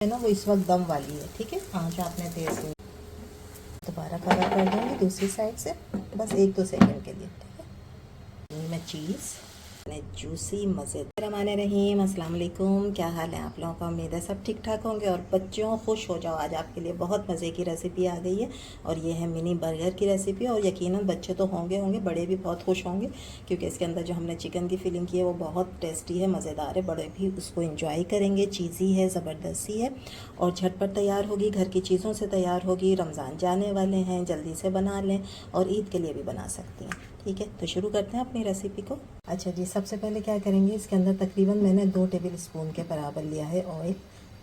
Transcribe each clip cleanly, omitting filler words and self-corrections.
है ना, वो इस वक्त दम वाली है। ठीक है, आँच आपने तेज़ नहीं। दोबारा कवर कर दूँगी दूसरी साइड से, बस 1-2 सेकंड के लिए। ठीक है, मैं चीज़ जूसी मज़ेदार। रहमानिर रहीम, अस्सलाम वालेकुम। क्या हाल है आप लोगों का? उम्मीद है सब ठीक ठाक होंगे। और बच्चों खुश हो जाओ, आज आपके लिए बहुत मज़े की रेसिपी आ गई है। और ये है मिनी बर्गर की रेसिपी। और यकीनन बच्चे तो होंगे बड़े भी बहुत खुश होंगे, क्योंकि इसके अंदर जो हमने चिकन की फिलिंग की है वो बहुत टेस्टी है, मज़ेदार है। बड़े भी उसको इंजॉय करेंगे। चीज़ी है, ज़बरदस्ती है और झटपट तैयार होगी, घर की चीज़ों से तैयार होगी। रमज़ान जाने वाले हैं, जल्दी से बना लें और ईद के लिए भी बना सकती हैं। ठीक है, तो शुरू करते हैं अपनी रेसिपी को। अच्छा जी, सबसे पहले क्या करेंगे, इसके अंदर तकरीबन मैंने 2 टेबल स्पून के बराबर लिया है ऑयल।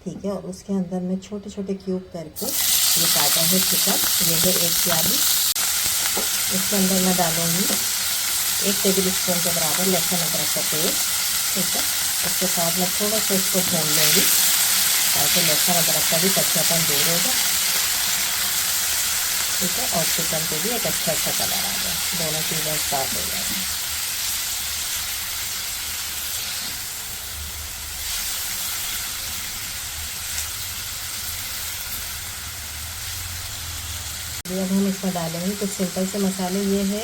ठीक है, और उसके अंदर मैं छोटे छोटे क्यूब करके ये काटा है चिकन। ये है 1 प्याली। इसके अंदर मैं डालूँगी 1 टेबल स्पून के बराबर लहसुन अदरक का पेस्ट। ठीक है, उसके साथ मैं थोड़ा सा इसको भून लूँगी ताकि लहसुन अदरक का भी कच्चापन दूर हो जाए। ठीक है, और चिकन पे भी एक अच्छा कलर आ जाए, दोनों चीज़ें साफ हो जाए। अब हम इसमें डालेंगे कुछ सिंपल से मसाले। ये है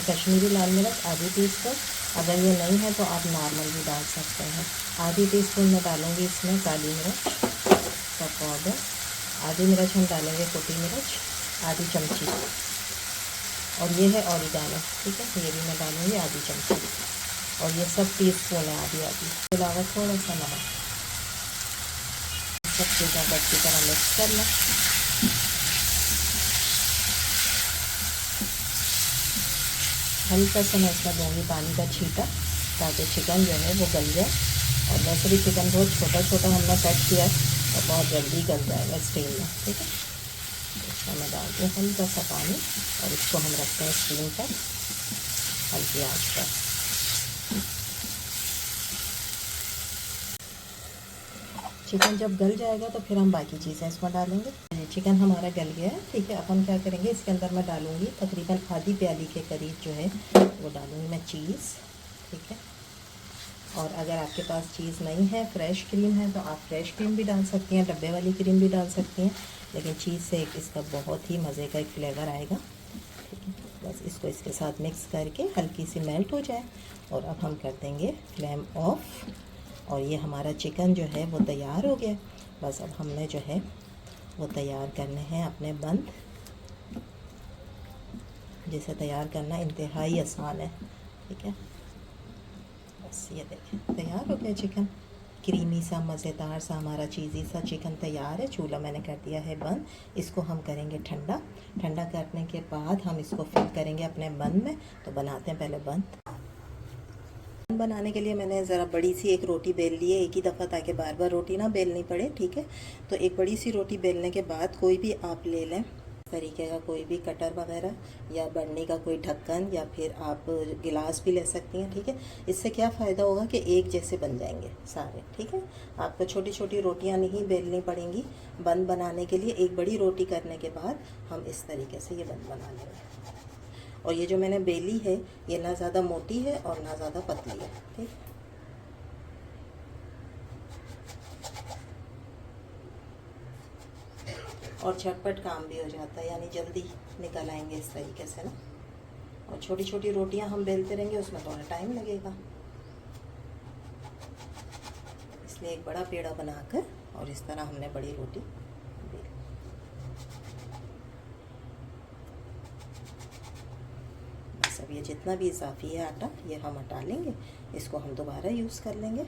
कश्मीरी लाल मिर्च आधी टीस्पून। अगर ये नहीं है तो आप नॉर्मल भी डाल सकते हैं। आधी टीस्पून मैं डालूँगी इसमें काली मिर्च का पाउडर। आधी मिर्च हम डालेंगे कुटी मिर्च, आधी चमची। और ये है ऑरिगेनो। ठीक है, ये भी मैं डालूँगी आधी चमची। और ये सब टीस्पून है, आधी आधी। इसके अलावा थोड़ा सा नमक। सब चीज़ों को अच्छी तरह मिक्स कर लें। हल्का सा मैं इसमें दूँगी पानी का छींटा ताकि चिकन जो है वो गल जाए। और वैसे भी चिकन बहुत छोटा छोटा हमने कट किया और बहुत जल्दी गल जाएगा स्टीम में। ठीक है, इसमें मैं डालती हूँ हल्का सा पानी और इसको हम रखते हैं स्टीम पर हल्की आंच पर। चिकन जब गल जाएगा तो फिर हम बाकी चीज़ें इसमें डालेंगे। चिकन हमारा गल गया है। ठीक है, अब हम क्या करेंगे, इसके अंदर मैं डालूँगी तकरीबन आधी प्याली के करीब जो है वो डालूँगी मैं चीज़। ठीक है, और अगर आपके पास चीज़ नहीं है, फ्रेश क्रीम है, तो आप फ्रेश क्रीम भी डाल सकती हैं, डब्बे वाली क्रीम भी डाल सकती हैं। लेकिन चीज़ से एक इसका बहुत ही मज़े का एक फ्लेवर आएगा। ठीक है, बस इसको इसके साथ मिक्स करके हल्की सी मेल्ट हो जाए। और अब हम कर देंगे फ्लेम ऑफ। और ये हमारा चिकन जो है वो तैयार हो गया। बस अब हमने जो है वो तैयार करने हैं अपने बंद, जिसे तैयार करना इंतहाई आसान है। ठीक है, बस ये देखें तैयार हो गया चिकन। क्रीमी सा मज़ेदार सा हमारा चीज़ी सा चिकन तैयार है। चूल्हा मैंने कर दिया है बंद। इसको हम करेंगे ठंडा। ठंडा करने के बाद हम इसको फिल करेंगे अपने बंद में। तो बनाते हैं पहले बंद। बनाने के लिए मैंने ज़रा बड़ी सी एक रोटी बेल ली है एक ही दफ़ा, ताकि बार बार रोटी ना बेलनी पड़े। ठीक है, तो एक बड़ी सी रोटी बेलने के बाद कोई भी आप ले लें तरीके का, कोई भी कटर वगैरह या बढ़ने का कोई ढक्कन, या फिर आप गिलास भी ले सकती हैं। ठीक है, इससे क्या फ़ायदा होगा कि एक जैसे बन जाएंगे सारे। ठीक है, आपको छोटी छोटी रोटियां नहीं बेलनी पड़ेंगी बन बनाने के लिए। एक बड़ी रोटी करने के बाद हम इस तरीके से ये बन बना लेंगे। और ये जो मैंने बेली है ये ना ज़्यादा मोटी है और ना ज़्यादा पतली है। ठीक, और झटपट काम भी हो जाता है, यानी जल्दी निकल आएंगे इस तरीके से ना। और छोटी छोटी रोटियां हम बेलते रहेंगे, उसमें थोड़ा टाइम लगेगा, इसलिए एक बड़ा पेड़ा बनाकर और इस तरह हमने बड़ी रोटी बेल। बस अब ये जितना भी इजाफी है आटा ये हम हटा लेंगे, इसको हम दोबारा यूज़ कर लेंगे।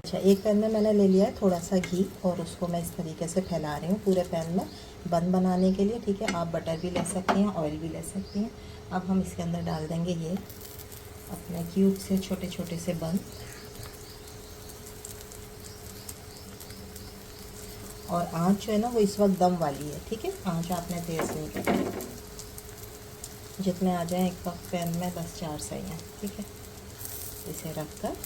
अच्छा, एक पैन में मैंने ले लिया है थोड़ा सा घी और उसको मैं इस तरीके से फैला रही हूँ पूरे पैन में बन बनाने के लिए। ठीक है, आप बटर भी ले सकती हैं, ऑयल भी ले सकती हैं। अब हम इसके अंदर डाल देंगे ये अपने क्यूब से छोटे छोटे से बन। और आँच जो है ना वो इस वक्त दम वाली है। ठीक है, आँच आपने तेज़ नहीं करनी, जितने आ जाए एक कप पैन में बस 4 सही हैं। ठीक है, इसे रख कर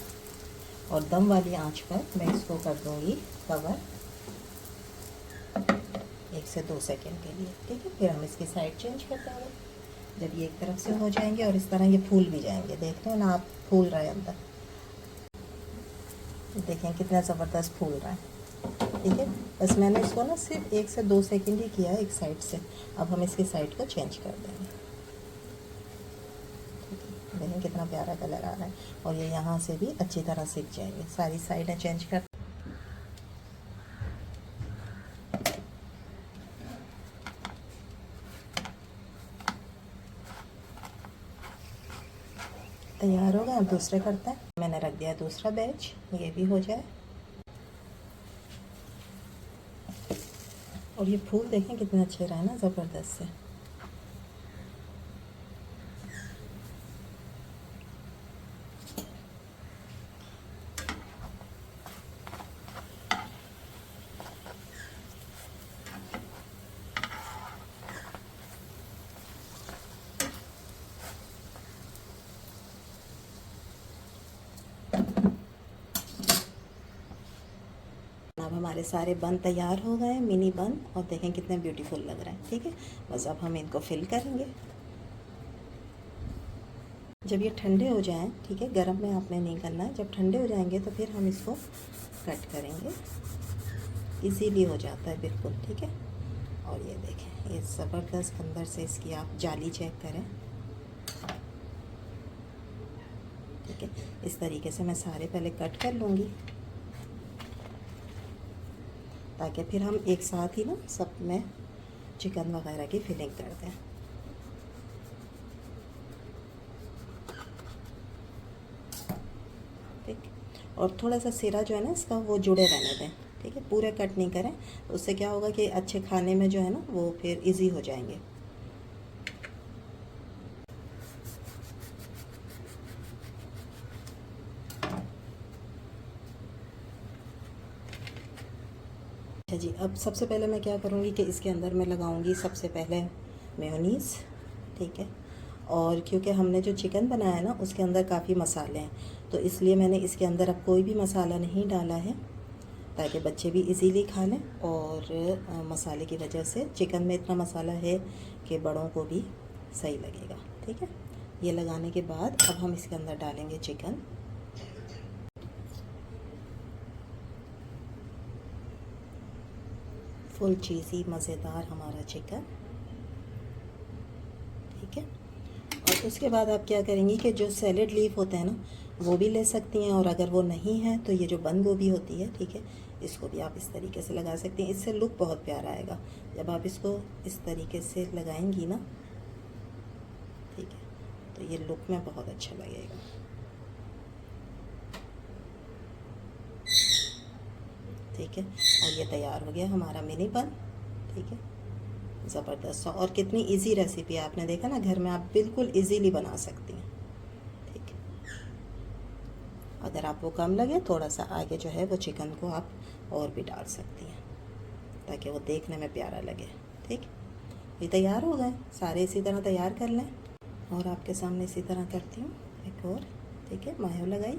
और दम वाली आंच पर मैं इसको कर दूंगी कवर। 1 से 2 सेकंड के लिए, ठीक है। फिर हम इसकी साइड चेंज कर देंगे। जब ये एक तरफ से हो जाएंगे और इस तरह ये फूल भी जाएंगे, देख रहे हैं ना आप, फूल रहा है अंदर, देखें कितना ज़बरदस्त फूल रहा है, ठीक है। बस मैंने इसको ना सिर्फ 1 से 2 सेकंड ही किया है एक साइड से। अब हम इसकी साइड को चेंज कर देंगे, ठीक है। देखें कितना प्यारा कलर आ रहा है और ये यहाँ से भी अच्छी तरह सीख जाएंगे। सारी साइडें चेंज कर, तैयार हो गए। अब दूसरे करते हैं। मैंने रख दिया दूसरा बैच, ये भी हो जाए। और ये फूल देखें कितने अच्छे रहे ना, ज़बरदस्त से। अब हमारे सारे बन तैयार हो गए, मिनी बन, और देखें कितने ब्यूटीफुल लग रहा है, ठीक है। बस अब हम इनको फिल करेंगे। जब ये ठंडे हो जाएं, ठीक है, गर्म में आपने नहीं करना है, जब ठंडे हो जाएंगे तो फिर हम इसको कट करेंगे। इजीली हो जाता है बिल्कुल, ठीक है। और ये देखें, ये ज़बरदस्त अंदर से इसकी आप जाली चेक करें, ठीक है। इस तरीके से मैं सारे पहले कट कर लूँगी ताकि फिर हम एक साथ ही ना सब में चिकन वगैरह की फिलिंग कर दें। ठीक, और थोड़ा सा सिरा जो है ना इसका वो जुड़े रहने दें, ठीक है। पूरे कट नहीं करें, उससे क्या होगा कि अच्छे खाने में जो है ना वो फिर इजी हो जाएंगे। अच्छा जी, अब सबसे पहले मैं क्या करूँगी कि इसके अंदर मैं लगाऊंगी सबसे पहले मेयोनीज़, ठीक है। और क्योंकि हमने जो चिकन बनाया है ना उसके अंदर काफ़ी मसाले हैं, तो इसलिए मैंने इसके अंदर अब कोई भी मसाला नहीं डाला है ताकि बच्चे भी इजीली खा लें। और मसाले की वजह से चिकन में इतना मसाला है कि बड़ों को भी सही लगेगा, ठीक है। ये लगाने के बाद अब हम इसके अंदर डालेंगे चिकन। फुल चीज़ी मज़ेदार हमारा चिकन, ठीक है। और उसके बाद आप क्या करेंगी कि जो सैलेड लीफ होते हैं ना वो भी ले सकती हैं, और अगर वो नहीं है तो ये जो बंद गोभी होती है, ठीक है, इसको भी आप इस तरीके से लगा सकती हैं। इससे लुक बहुत प्यारा आएगा जब आप इसको इस तरीके से लगाएंगी ना, ठीक है, तो ये लुक में बहुत अच्छा लगेगा। ठीक है, और ये तैयार हो गया हमारा मिनी बन, ठीक है। ज़बरदस्त, और कितनी इजी रेसिपी है, आपने देखा ना, घर में आप बिल्कुल इजीली बना सकती हैं, ठीक है। अगर आपको कम लगे थोड़ा सा आगे जो है वो चिकन को आप और भी डाल सकती हैं ताकि वो देखने में प्यारा लगे, ठीक। ये तैयार हो गए सारे, इसी तरह तैयार कर लें। और आपके सामने इसी तरह करती हूँ एक और, ठीक है। मायो लगाई,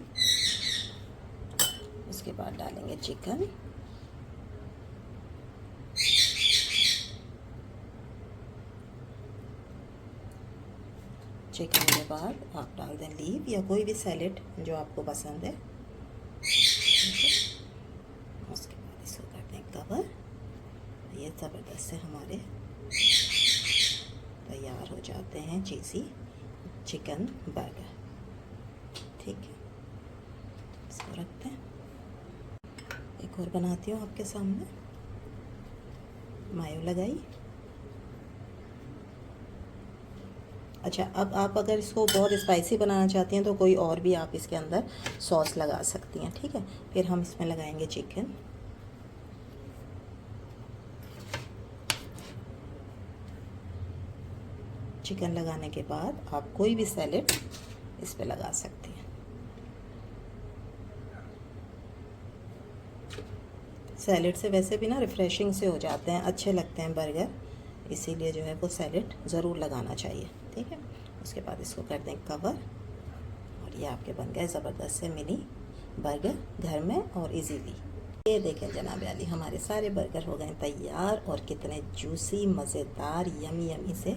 उसके बाद डालेंगे चिकन, चिकन के बाद आप डाल दें लीव या कोई भी सैलेड जो आपको पसंद है, उसके बाद इसको कर दें कवर। ये ज़बरदस्त से हमारे तैयार हो जाते हैं चीज़ी चिकन बर्गर, ठीक है। इसको रखते हैं, एक और बनाती हूँ आपके सामने। मायो लगाई। अच्छा, अब आप अगर इसको बहुत स्पाइसी बनाना चाहती हैं तो कोई और भी आप इसके अंदर सॉस लगा सकती हैं, ठीक है। फिर हम इसमें लगाएंगे चिकन, चिकन लगाने के बाद आप कोई भी सैलेड इस पे लगा सकती हैं। सैलेड से वैसे भी ना रिफ़्रेशिंग से हो जाते हैं, अच्छे लगते हैं बर्गर, इसीलिए जो है वो सैलेड ज़रूर लगाना चाहिए, ठीक है। उसके बाद इसको कर दें कवर, और ये आपके बन गए ज़बरदस्त से मिनी बर्गर घर में और इजीली। ये देखें जनाब अली, हमारे सारे बर्गर हो गए तैयार और कितने जूसी, मज़ेदार, यमी यमी से।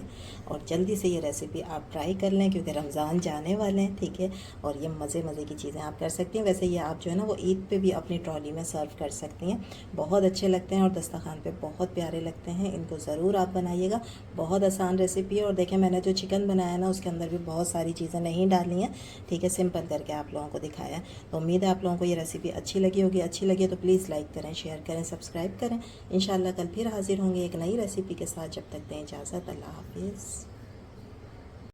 और जल्दी से ये रेसिपी आप ट्राई कर लें क्योंकि रमज़ान जाने वाले हैं, ठीक है। और ये मज़े मज़े की चीज़ें आप कर सकती हैं। वैसे ये आप जो है ना वो ईद पे भी अपनी ट्रॉली में सर्व कर सकती हैं, बहुत अच्छे लगते हैं और दस्तरखान पे बहुत प्यारे लगते हैं। इनको ज़रूर आप बनाइएगा, बहुत आसान रेसिपी है। और देखें मैंने जो चिकन बनाया ना उसके अंदर भी बहुत सारी चीज़ें नहीं डाली हैं, ठीक है, सिंपल करके आप लोगों को दिखाया। तो उम्मीद है आप लोगों को ये रेसिपी अच्छी लगी होगी। अच्छी लगी तो प्लीज़ लाइक करें, शेयर करें, सब्सक्राइब करें। इंशाल्लाह कल फिर हाजिर होंगे एक नई रेसिपी के साथ। जब तक दें इजाज़त, अल्लाह हाफिज़।